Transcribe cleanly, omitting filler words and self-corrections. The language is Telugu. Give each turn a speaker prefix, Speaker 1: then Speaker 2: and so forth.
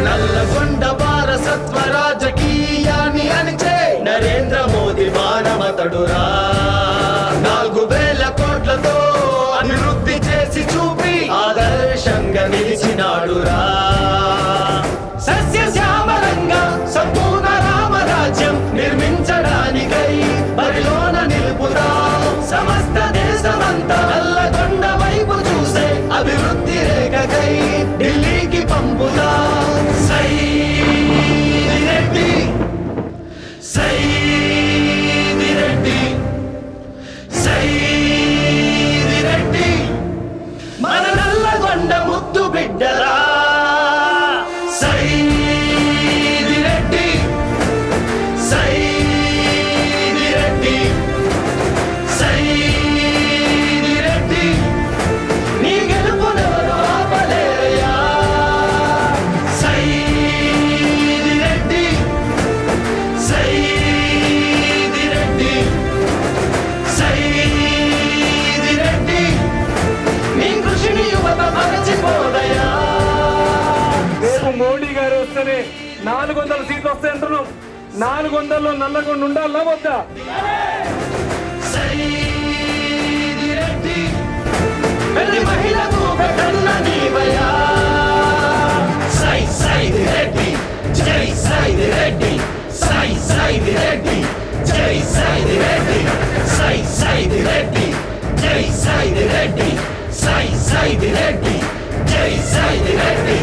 Speaker 1: నల్లగొండ వారసత్వ రాజకీయాన్ని అణిచే నరేంద్ర మోదీ వారమతడురా 4,000 కోట్లతో అభివృద్ధి చేసి చూపి ఆదర్శంగా నిలిచినాడురా సస్యశ్యామలంగా సంపూర్ణ రామరాజ్యం నిర్మించడానికై బరిలోన నిలుపుతా సమస్త దేశమంతా నల్లగొండ వైపు చూసే అభివృద్ధి రేఖకై ఢిల్లీకి పంపుతా మన నల్లగొండ ముద్దు బిడ్డరా సైది రెడ్డి సైది రెడ్డి సైది రెడ్డి నీ గెలుపునెవరు ఆపలేరయ్యా సైది రెడ్డి సైది రెడ్డి సైది రెడ్డి నీ కృషిని యువత మరచిపోదయా
Speaker 2: రేపు మోడీ గారు వస్తేనే 400 సీట్లు వస్తాయంటున్నాం 400లో నల్లగొండ ఉండాలా వద్దా
Speaker 1: సైది రెడ్డి పెళ్లి మహిళకు పెట్టన్న నీవయ్యా సైది రెడ్డి జై సైది రెడ్డి సైది రెడ్డి జై సైది రెడ్డి సైది రెడ్డి జై సైది రెడ్డి సైది రెడ్డి జై సైది రెడ్డి